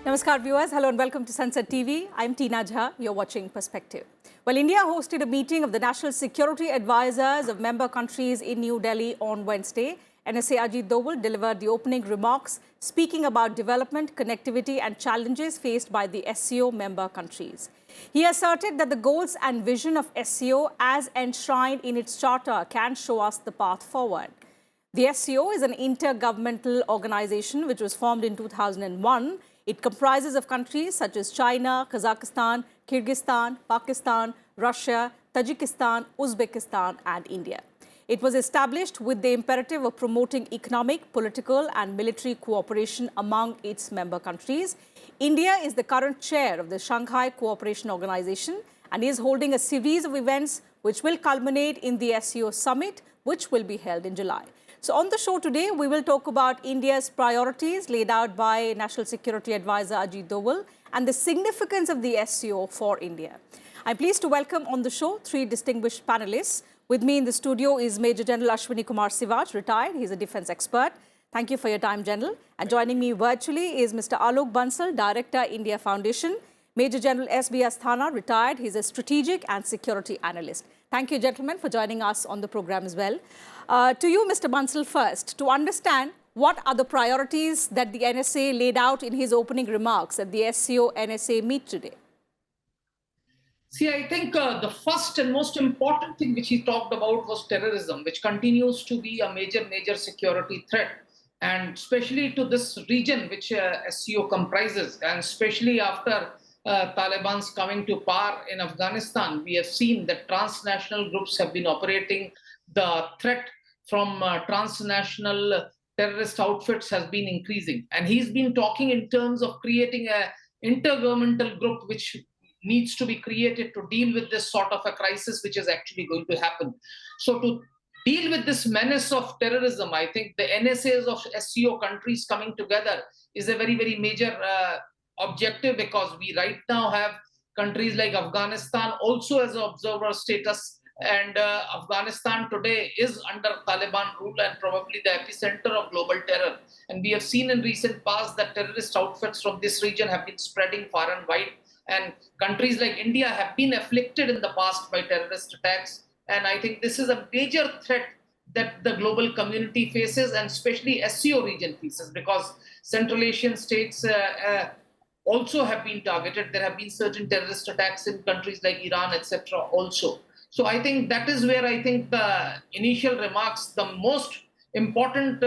Namaskar viewers, hello and welcome to Sansad TV. I'm Tina Jha, you're watching Perspective. Well, India hosted a meeting of the National Security Advisors of member countries in New Delhi on Wednesday. NSA Ajit Doval delivered the opening remarks, speaking about development, connectivity and challenges faced by the SCO member countries. He asserted that the goals and vision of SCO as enshrined in its charter can show us the path forward. The SCO is an intergovernmental organization which was formed in 2001. It comprises of countries such as China, Kazakhstan, Kyrgyzstan, Pakistan, Russia, Tajikistan, Uzbekistan and India. It was established with the imperative of promoting economic, political and military cooperation among its member countries. India is the current chair of the Shanghai Cooperation Organisation and is holding a series of events which will culminate in the SCO Summit, which will be held in July. So on the show today, we will talk about India's priorities laid out by National Security Advisor Ajit Doval and the significance of the SCO for India. I'm pleased to welcome on the show three distinguished panelists. With me in the studio is Major General Ashwini Kumar Sivaj, retired. He's a defense expert. Thank you for your time, General. And joining me virtually is Mr. Alok Bansal, Director, India Foundation. Major General S.B. Asthana, retired. He's a strategic and security analyst. Thank you, gentlemen, for joining us on the program as well. To you, Mr. Bansal, first, to understand what are the priorities that the NSA laid out in his opening remarks at the SCO-NSA meet today? See, I think the first and most important thing which he talked about was terrorism, which continues to be a major security threat. And especially to this region which SCO comprises, and especially after Taliban's coming to power in Afghanistan, we have seen that transnational groups have been operating. The threat from transnational terrorist outfits has been increasing. And he's been talking in terms of creating an intergovernmental group which needs to be created to deal with this sort of a crisis which is actually going to happen. So to deal with this menace of terrorism, I think the NSAs of SCO countries coming together is a very major objective, because we right now have countries like Afghanistan also as an observer status, and Afghanistan today is under Taliban rule and probably the epicenter of global terror. And we have seen in recent past that terrorist outfits from this region have been spreading far and wide. And countries like India have been afflicted in the past by terrorist attacks. And I think this is a major threat that the global community faces, and especially SCO region faces, because Central Asian states also have been targeted. There have been certain terrorist attacks in countries like Iran, etc. also. So I think that is where I think the initial remarks, the most important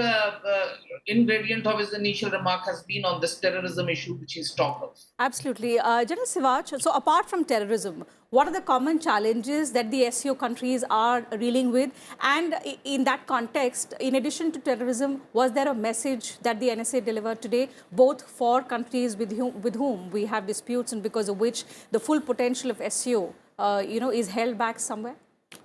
ingredient of his initial remark has been on this terrorism issue which he's talked of. Absolutely. General Sivaj, so apart from terrorism, what are the common challenges that the SCO countries are dealing with? And in that context, in addition to terrorism, was there a message that the NSA delivered today, both for countries with whom we have disputes and because of which the full potential of SCO is held back somewhere?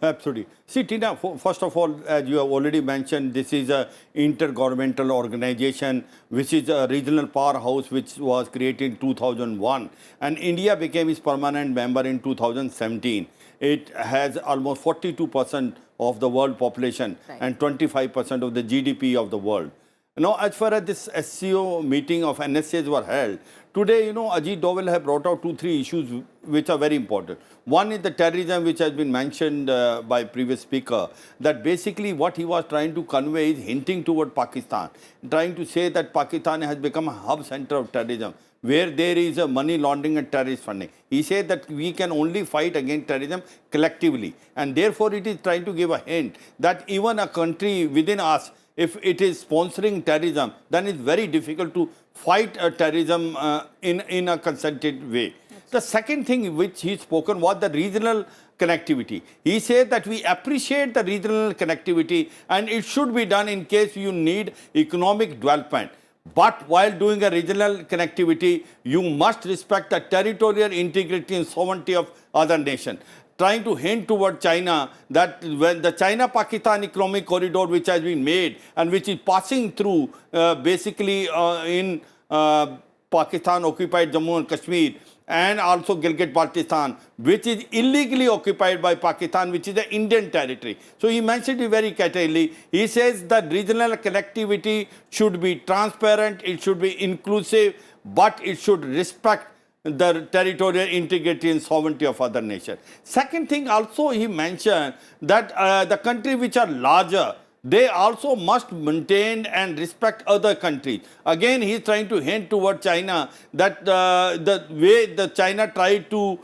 Absolutely. See, Tina, first of all, as you have already mentioned, this is an intergovernmental organization, which is a regional powerhouse which was created in 2001. And India became its permanent member in 2017. It has almost 42% of the world population, right, and 25% of the GDP of the world. Now, as far as this SCO meeting of NSAs were held, today, Ajit Doval have brought out 2-3 issues which are very important. One is the terrorism, which has been mentioned by previous speaker, that basically what he was trying to convey is hinting toward Pakistan, trying to say that Pakistan has become a hub center of terrorism, where there is a money laundering and terrorist funding. He said that we can only fight against terrorism collectively. And therefore, it is trying to give a hint that even a country within us, if it is sponsoring terrorism, then it's very difficult to fight terrorism in a concerted way. The second thing which he spoken was the regional connectivity. He said that we appreciate the regional connectivity and it should be done in case you need economic development. But while doing a regional connectivity, you must respect the territorial integrity and sovereignty of other nations. Trying to hint toward China that when the China-Pakistan economic corridor which has been made and which is passing through basically in Pakistan occupied Jammu and Kashmir and also Gilgit-Baltistan, which is illegally occupied by Pakistan, which is the Indian territory. So he mentioned it very categorically. He says that regional connectivity should be transparent, it should be inclusive, but it should respect the territorial integrity and sovereignty of other nations. Second thing also he mentioned that the countries which are larger, they also must maintain and respect other countries. Again, he is trying to hint toward China that the way the China tried to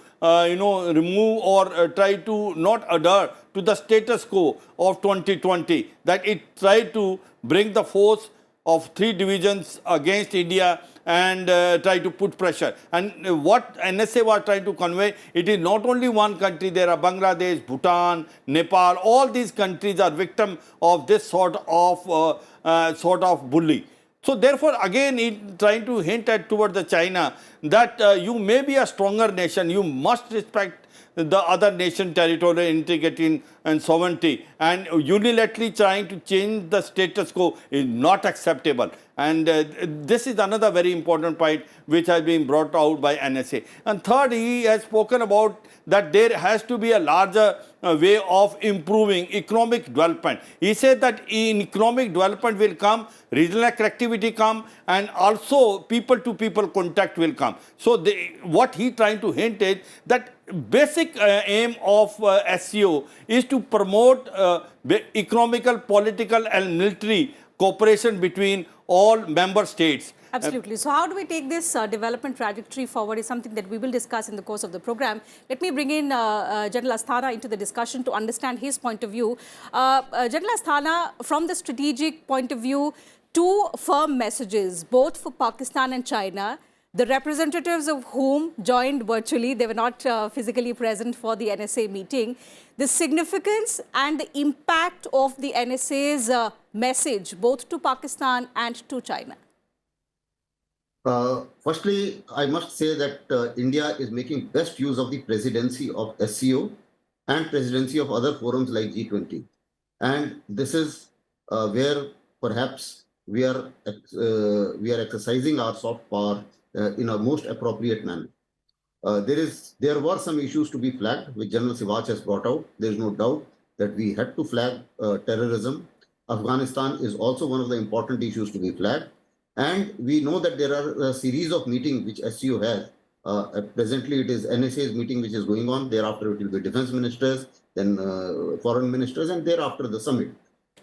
remove or try to not adhere to the status quo of 2020, that it tried to bring the force of 3 divisions against India and try to put pressure. And what NSA was trying to convey, it is not only one country, there are Bangladesh, Bhutan, Nepal, all these countries are victim of this sort of bully. So therefore, again, it trying to hint at toward the China that you may be a stronger nation, you must respect the other nation territorial integrity and sovereignty, and unilaterally trying to change the status quo is not acceptable. And this is another very important point which has been brought out by NSA. And third, he has spoken about that there has to be a larger way of improving economic development. He said that in economic development will come, regional connectivity come, and also people-to-people contact will come. So what he trying to hint is that basic aim of SCO is to promote economical, political and military cooperation between all member states. Absolutely. So how do we take this development trajectory forward is something that we will discuss in the course of the program. Let me bring in General Asthana into the discussion to understand his point of view. General Asthana, from the strategic point of view, 2 firm messages, both for Pakistan and China, the representatives of whom joined virtually, they were not physically present for the NSA meeting. The significance and the impact of the NSA's message, both to Pakistan and to China. Firstly, I must say that India is making best use of the presidency of SCO and presidency of other forums like G20. And this is where perhaps we are exercising our soft power in a most appropriate manner. There were some issues to be flagged, which General Sivach has brought out. There is no doubt that we had to flag terrorism. Afghanistan is also one of the important issues to be flagged. And we know that there are a series of meetings which SCO has. Presently, it is NSA's meeting which is going on. Thereafter, it will be defense ministers, then foreign ministers, and thereafter the summit.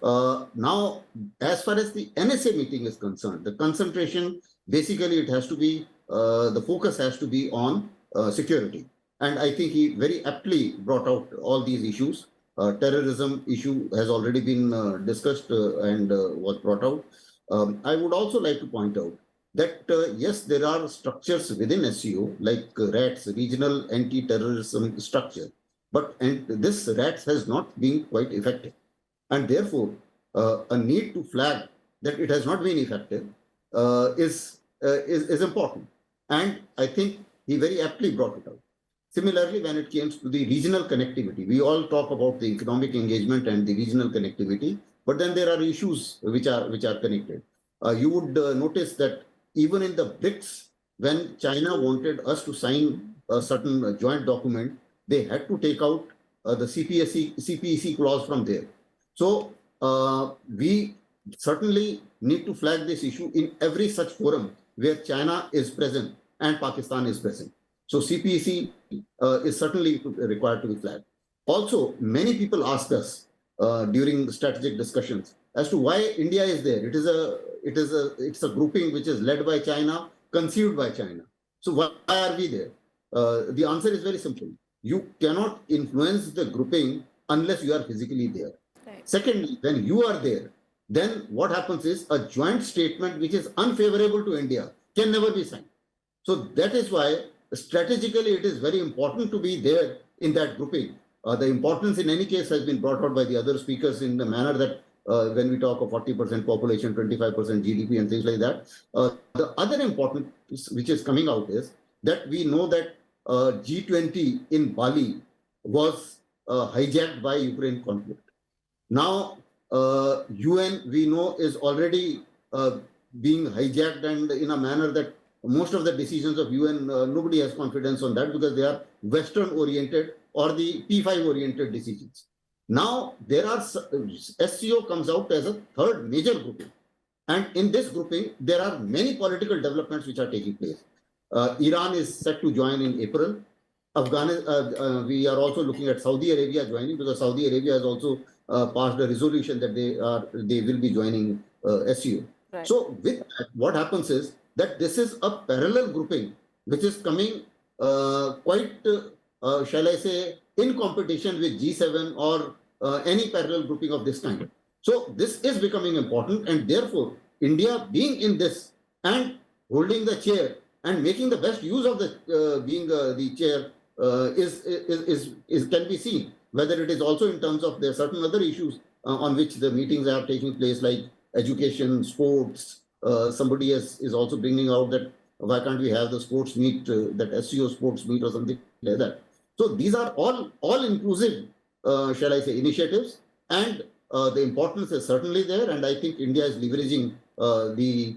Now, as far as the NSA meeting is concerned, the concentration, basically it has to be, the focus has to be on security. And I think he very aptly brought out all these issues. Terrorism issue has already been discussed and was brought out. I would also like to point out that, yes, there are structures within SCO, like RATS, Regional Anti-Terrorism Structure, but this RATS has not been quite effective. And therefore, a need to flag that it has not been effective is important. And I think he very aptly brought it out. Similarly, when it comes to the regional connectivity, we all talk about the economic engagement and the regional connectivity, but then there are issues which are connected. You would notice that even in the BRICS, when China wanted us to sign a certain joint document, they had to take out the CPEC clause from there. So we certainly need to flag this issue in every such forum where China is present and Pakistan is present. So CPEC is certainly required to be flagged. Also, many people asked us during the strategic discussions as to why India is there. It's a grouping which is led by China, conceived by China. So why are we there? The answer is very simple. You cannot influence the grouping unless you are physically there. Right. Secondly, when you are there, then what happens is a joint statement which is unfavorable to India can never be signed. So that is why strategically it is very important to be there in that grouping. The importance in any case has been brought out by the other speakers in the manner that when we talk of 40% population, 25% GDP and things like that. The other important which is coming out is that we know that G20 in Bali was hijacked by Ukraine conflict. Now, UN, we know, is already being hijacked and in a manner that most of the decisions of UN, nobody has confidence on that because they are Western-oriented or the P5-oriented decisions. Now, there are SCO comes out as a third major grouping. And in this grouping, there are many political developments which are taking place. Iran is set to join in April. We are also looking at Saudi Arabia joining because Saudi Arabia has also passed a resolution that they will be joining SCO. Right. So with that, what happens is that this is a parallel grouping which is coming quite, shall I say, in competition with G7 or any parallel grouping of this kind. So this is becoming important, and therefore India being in this and holding the chair and making the best use of the being the chair can be seen. Whether it is also in terms of there are certain other issues on which the meetings are taking place, like education, sports. Somebody is also bringing out that why can't we have the sports meet, that SCO sports meet or something like that. So these are all inclusive, shall I say, initiatives, and the importance is certainly there, and I think India is leveraging the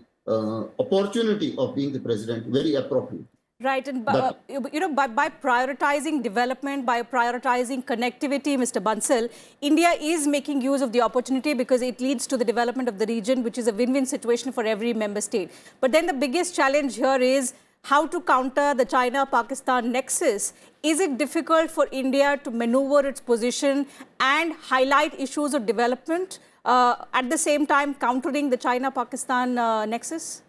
opportunity of being the president very appropriately. Right, and by prioritizing development, by prioritizing connectivity, Mr. Bansal, India is making use of the opportunity because it leads to the development of the region, which is a win-win situation for every member state. But then the biggest challenge here is how to counter the China-Pakistan nexus. Is it difficult for India to maneuver its position and highlight issues of development at the same time countering the China-Pakistan nexus?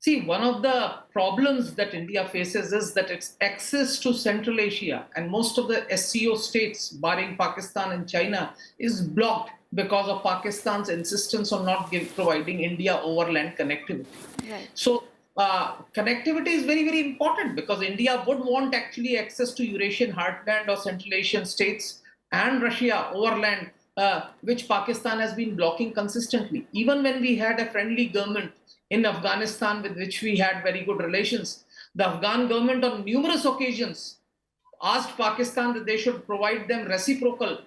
See, one of the problems that India faces is that its access to Central Asia and most of the SCO states, barring Pakistan and China, is blocked because of Pakistan's insistence on not providing India overland connectivity. Right. So connectivity is very, very important because India would want actually access to Eurasian heartland or Central Asian states and Russia overland, which Pakistan has been blocking consistently. Even when we had a friendly government in Afghanistan with which we had very good relations, the Afghan government on numerous occasions asked Pakistan that they should provide them reciprocal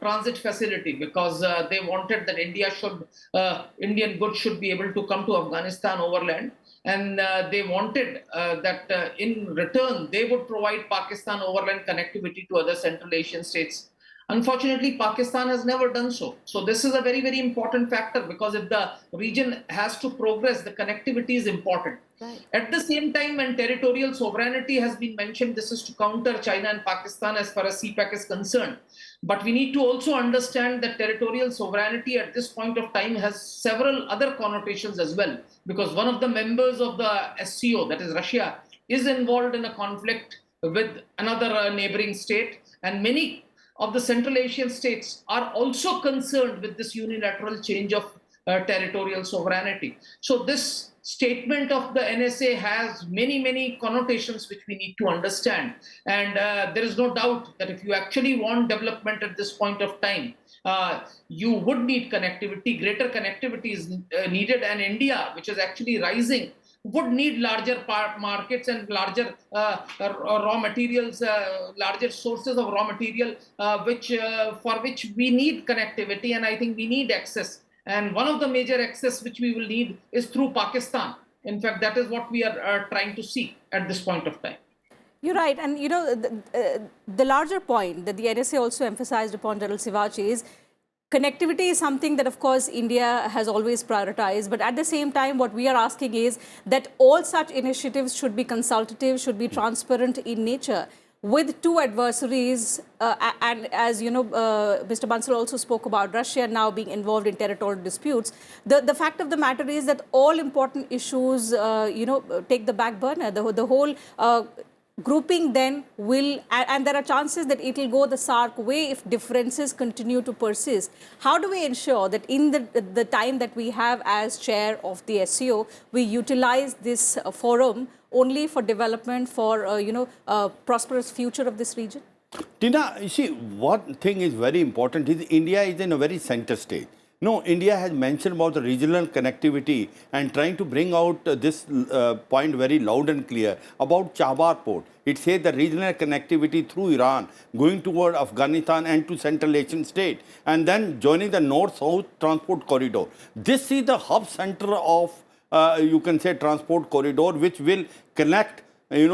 transit facility because they wanted that Indian goods should be able to come to Afghanistan overland. And they wanted that in return, they would provide Pakistan overland connectivity to other Central Asian states. Unfortunately, Pakistan has never done so. So this is a very, very important factor because if the region has to progress, the connectivity is important. Right. At the same time, when territorial sovereignty has been mentioned, this is to counter China and Pakistan as far as CPEC is concerned. But we need to also understand that territorial sovereignty at this point of time has several other connotations as well. Because one of the members of the SCO, that is Russia, is involved in a conflict with another neighboring state. And many of the Central Asian states are also concerned with this unilateral change of territorial sovereignty. So this statement of the NSA has many, many connotations which we need to understand. And there is no doubt that if you actually want development at this point of time, you would need connectivity. Greater connectivity is needed, and India, which is actually rising, would need larger markets and larger raw materials, larger sources of raw material, for which we need connectivity, and I think we need access. And one of the major access which we will need is through Pakistan. In fact, that is what we are trying to seek at this point of time. You're right. And, the larger point that the NSA also emphasized upon, General Sivach, is connectivity is something that, of course, India has always prioritized. But at the same time, what we are asking is that all such initiatives should be consultative, should be transparent in nature. With two adversaries, and as Mr. Bansal also spoke about Russia now being involved in territorial disputes, the fact of the matter is that all important issues, take the back burner. The whole grouping then will, and there are chances that it will go the SARC way if differences continue to persist. How do we ensure that in the time that we have as chair of the SCO, we utilize this forum only for development, for prosperous future of this region? Tina, you see, one thing is very important is India is in a very center stage. No, India has mentioned about the regional connectivity and trying to bring out this point very loud and clear about Chabahar port. It says the regional connectivity through Iran going toward Afghanistan and to Central Asian state and then joining the north-south transport corridor. This is the hub center of you can say, transport corridor, which will connect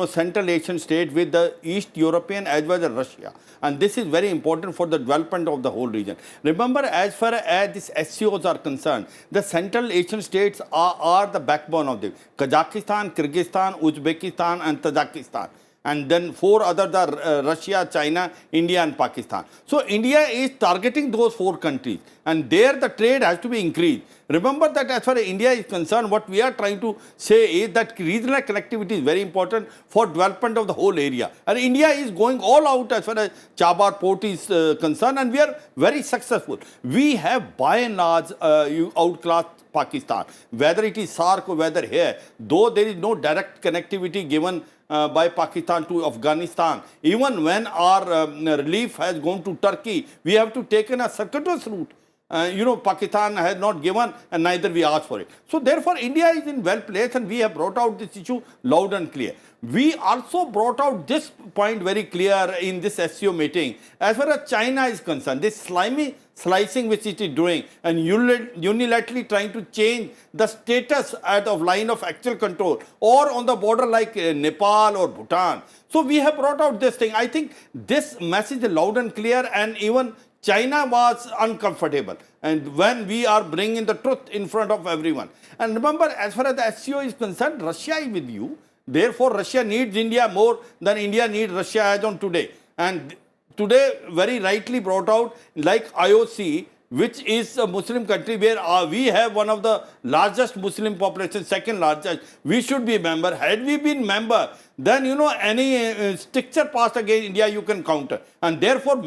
Central Asian state with the East European as well as Russia. And this is very important for the development of the whole region. Remember, as far as these SCOs are concerned, the Central Asian states are the backbone of them. Kazakhstan, Kyrgyzstan, Uzbekistan and Tajikistan. And then 4 others are Russia, China, India and Pakistan. So India is targeting those 4 countries, and there the trade has to be increased. Remember that as far as India is concerned, what we are trying to say is that regional connectivity is very important for development of the whole area. And India is going all out as far as Chabar port is concerned, and we are very successful. We have by and large outclassed Pakistan, whether it is SARC or whether here, though there is no direct connectivity given by Pakistan to Afghanistan. Even when our relief has gone to Turkey, we have to take a circuitous route. Pakistan has not given and neither we asked for it. So therefore, India is in well placed, and we have brought out this issue loud and clear. We also brought out this point very clear in this SCO meeting. As far as China is concerned, this slimy slicing which it is doing and unilaterally trying to change the status of line of actual control or on the border like Nepal or Bhutan. So we have brought out this thing. I think this message is loud and clear, and even China was uncomfortable. And when we are bringing the truth in front of everyone. And remember, as far as the SCO is concerned, Russia is with you. Therefore, Russia needs India more than India needs Russia as on today. And today, very rightly brought out, like IOC, which is a Muslim country where we have one of the largest Muslim population, second largest, we should be a member. Had we been member, then, any stricture passed against India, you can counter. And therefore,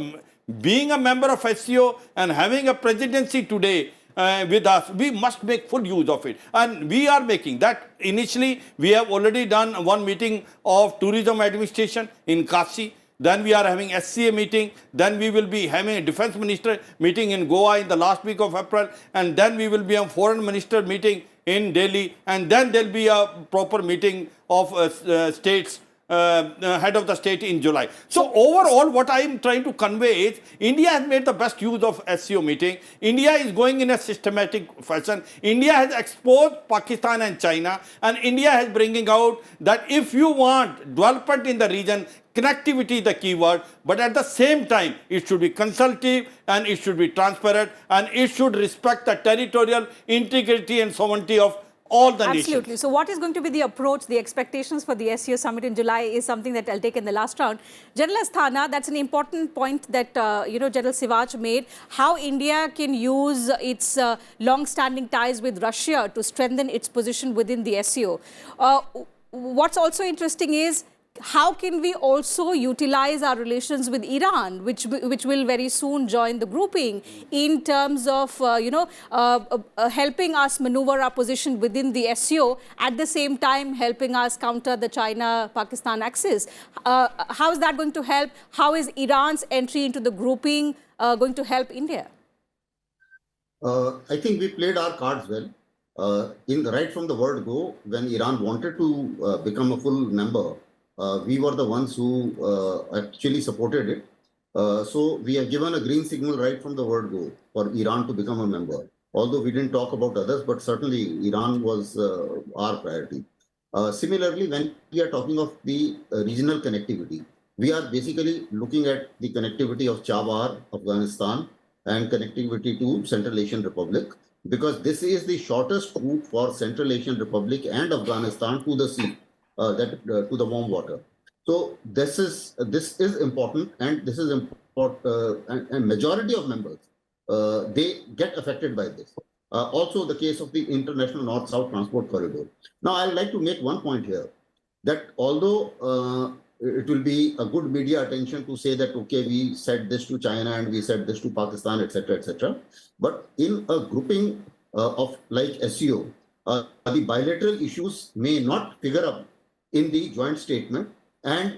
being a member of SCO and having a presidency today with us, we must make full use of it. And we are making that. Initially, we have already done one meeting of tourism administration in Kashi. Then we are having SCA meeting. Then we will be having a defense minister meeting in Goa in the last week of April. And then we will be a foreign minister meeting in Delhi. And then there will be a proper meeting of states, head of the state in July. So overall, what I am trying to convey is India has made the best use of SCO meeting. India is going in a systematic fashion. India has exposed Pakistan and China, and India is bringing out that if you want development in the region, connectivity is the key word, but at the same time, it should be consultative and it should be transparent and it should respect the territorial integrity and sovereignty of all the nations. Absolutely. So what is going to be the approach, the expectations for the SCO summit in July is something that I'll take in the last round. General Asthana, that's an important point that, General Sivaj made, how India can use its long-standing ties with Russia to strengthen its position within the SCO. What's also interesting is, how can we also utilize our relations with Iran, which will very soon join the grouping, in terms of, helping us maneuver our position within the SCO, at the same time helping us counter the China-Pakistan axis. How is that going to help? How is Iran's entry into the grouping going to help India? I think we played our cards well. Right from the word go, when Iran wanted to become a full member, we were the ones who actually supported it. So we have given a green signal right from the word go for Iran to become a member. Although we didn't talk about others, but certainly Iran was our priority. Similarly, when we are talking of the regional connectivity, we are basically looking at the connectivity of Chabar, Afghanistan, and connectivity to Central Asian Republic, because this is the shortest route for Central Asian Republic and Afghanistan to the sea. To the warm water. So this is important, and this is important, and majority of members they get affected by this. Also, the case of the international North-South transport corridor. Now, I would like to make one point here, that although it will be a good media attention to say that, okay, we said this to China and we said this to Pakistan, etc., but in a grouping of like SCO, the bilateral issues may not figure up in the joint statement, and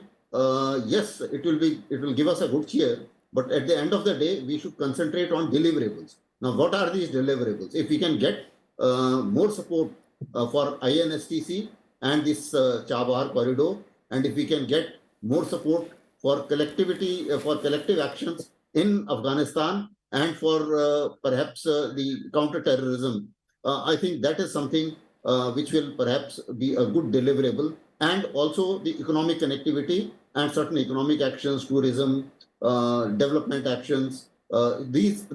yes, it will give us a good cheer, but at the end of the day, we should concentrate on deliverables. Now, what are these deliverables? If we can get more support for INSTC and this Chabar corridor, and if we can get more support for collectivity, for collective actions in Afghanistan, and for perhaps the counter-terrorism, I think that is something which will perhaps be a good deliverable, and also the economic connectivity and certain economic actions, tourism, development actions. This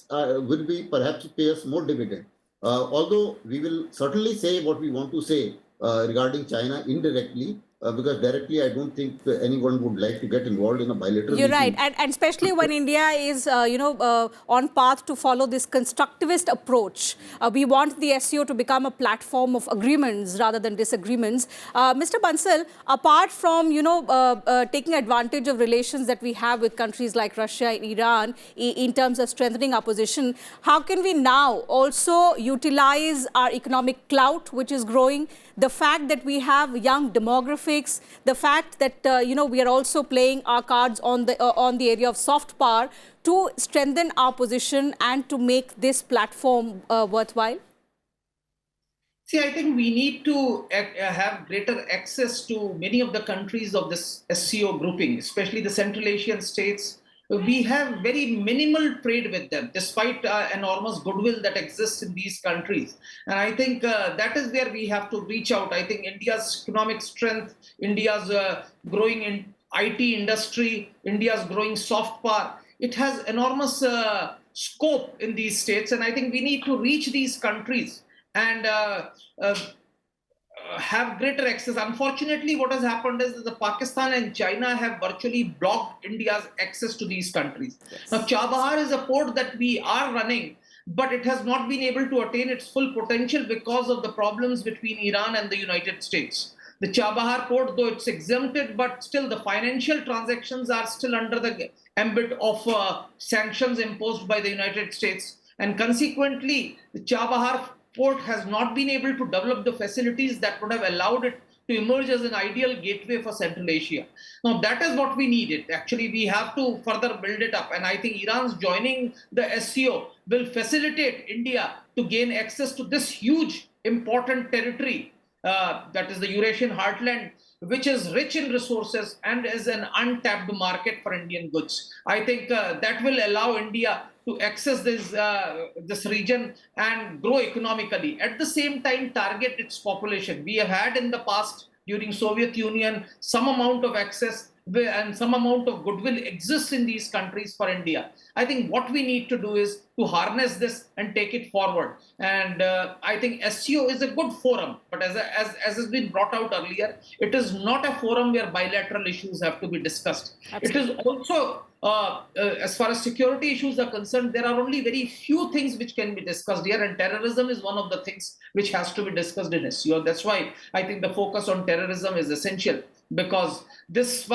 will be perhaps pay us more dividend. Although we will certainly say what we want to say regarding China indirectly, because directly I don't think anyone would like to get involved in a bilateral You're meeting. right, and especially when India is, on path to follow this constructivist approach. We want the SCO to become a platform of agreements rather than disagreements. Mr. Bansal, apart from, taking advantage of relations that we have with countries like Russia and Iran in terms of strengthening our position, how can we now also utilize our economic clout, which is growing, the fact that we have young demographics, the fact that, we are also playing our cards on the area of soft power to strengthen our position and to make this platform worthwhile? See, I think we need to have greater access to many of the countries of this SCO grouping, especially the Central Asian states. We have very minimal trade with them, despite enormous goodwill that exists in these countries. And I think that is where we have to reach out. I think India's economic strength, India's growing in IT industry, India's growing soft power, it has enormous scope in these states. And I think we need to reach these countries and have greater access. Unfortunately, what has happened is that Pakistan and China have virtually blocked India's access to these countries. Yes. Now, Chabahar is a port that we are running, but it has not been able to attain its full potential because of the problems between Iran and the United States. The Chabahar port, though it's exempted, but still the financial transactions are still under the ambit of sanctions imposed by the United States. And consequently, the Chabahar port has not been able to develop the facilities that would have allowed it to emerge as an ideal gateway for Central Asia. Now, that is what we needed. Actually, we have to further build it up. And I think Iran's joining the SCO will facilitate India to gain access to this huge, important territory, that is the Eurasian heartland, which is rich in resources and is an untapped market for Indian goods. I think that will allow India to access this region and grow economically. At the same time, target its population. We have had in the past, during Soviet Union, some amount of access and some amount of goodwill exists in these countries for India. I think what we need to do is to harness this and take it forward. And I think SCO is a good forum, but as has been brought out earlier, it is not a forum where bilateral issues have to be discussed. Absolutely. It is also, as far as security issues are concerned, there are only very few things which can be discussed here, and terrorism is one of the things which has to be discussed in SCO. That's why I think the focus on terrorism is essential, because this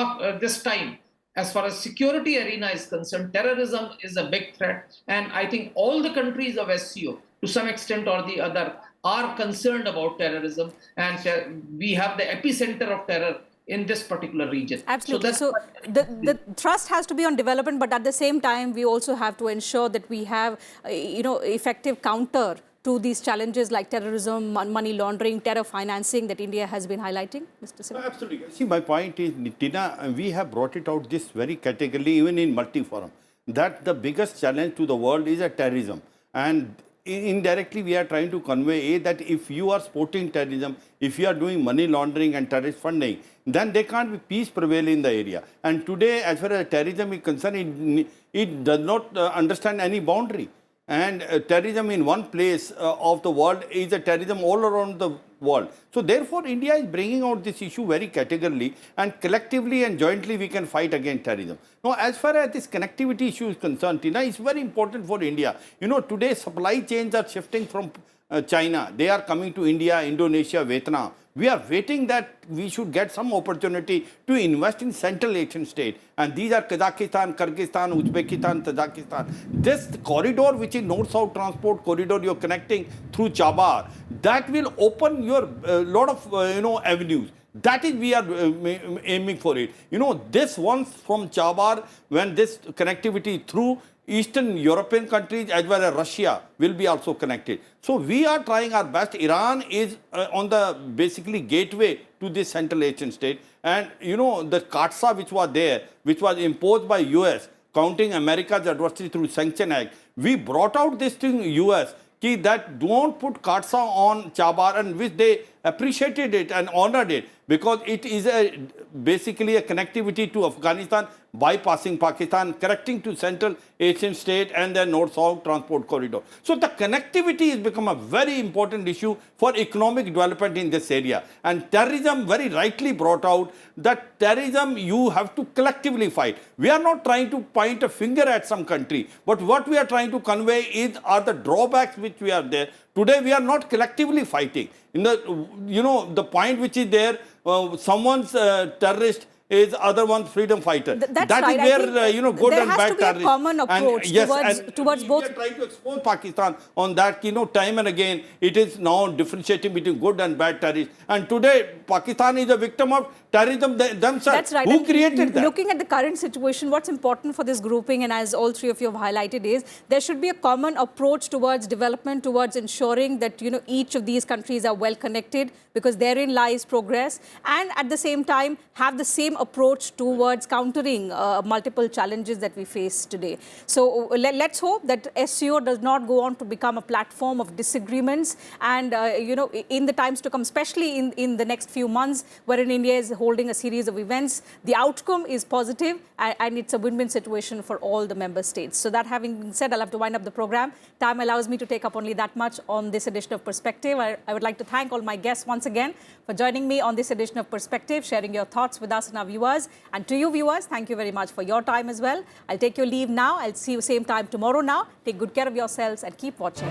time, as far as security arena is concerned, terrorism is a big threat. And I think all the countries of SCO, to some extent or the other, are concerned about terrorism. And we have the epicenter of terror in this particular region. Absolutely. So the thrust has to be on development, but at the same time, we also have to ensure that we have, effective counter to these challenges like terrorism, money laundering, terror financing that India has been highlighting, Mr. Singh? Absolutely. See, my point is, Tina, we have brought it out this very categorically, even in multi-forum, that the biggest challenge to the world is a terrorism. And indirectly, we are trying to convey that if you are supporting terrorism, if you are doing money laundering and terrorist funding, then there can't be peace prevail in the area. And today, as far as terrorism is concerned, it does not understand any boundary. And terrorism in one place of the world is a terrorism all around the world. So therefore, India is bringing out this issue very categorically, and collectively and jointly we can fight against terrorism. Now, as far as this connectivity issue is concerned, Tina, it's very important for India. Today supply chains are shifting from China. They are coming to India, Indonesia, Vietnam. We are waiting that we should get some opportunity to invest in Central Asian states. And these are Kazakhstan, Kyrgyzstan, Uzbekistan, Tajikistan. This corridor, which is north-south transport corridor, you're connecting through Chabahar, that will open your lot of avenues. That is, we are aiming for it. This once from Chabahar, when this connectivity through Eastern European countries as well as Russia will be also connected. So we are trying our best. Iran is on the basically gateway to this Central Asian state. And the CAATSA which was there, which was imposed by US, counting America's adversity through Sanction Act, we brought out this thing US. that don't put Katsa on Chabar, and which they appreciated it and honored it, because it is basically a connectivity to Afghanistan, bypassing Pakistan, connecting to Central Asian state and their North-South transport corridor. So the connectivity has become a very important issue for economic development in this area. And terrorism very rightly brought out that terrorism you have to collectively fight. We are not trying to point a finger at some country, but what we are trying to convey are the drawbacks which we are there. Today we are not collectively fighting. In the, the point which is there, someone's terrorist is other one's freedom fighter. That's that right. is where good and bad terrorists. There has to be a common approach towards both. We are trying to expose Pakistan on that. Time and again, it is now differentiating between good and bad terrorists. And today, Pakistan is a victim of terrorism themselves. That's right. Who created that? Looking at the current situation, what's important for this grouping, and as all three of you have highlighted, is there should be a common approach towards development, towards ensuring that each of these countries are well connected, because therein lies progress, and at the same time have the same approach towards countering multiple challenges that we face today. So let's hope that SCO does not go on to become a platform of disagreements, and in the times to come, especially in the next few months, wherein India is holding a series of events, the outcome is positive, and it's a win-win situation for all the member states. So that having been said, I'll have to wind up the program. Time allows me to take up only that much on this edition of Perspective. I would like to thank all my guests once again for joining me on this edition of Perspective, sharing your thoughts with us and our viewers. And to you viewers, thank you very much for your time as well. I'll take your leave now. I'll see you same time tomorrow now. Take good care of yourselves and keep watching.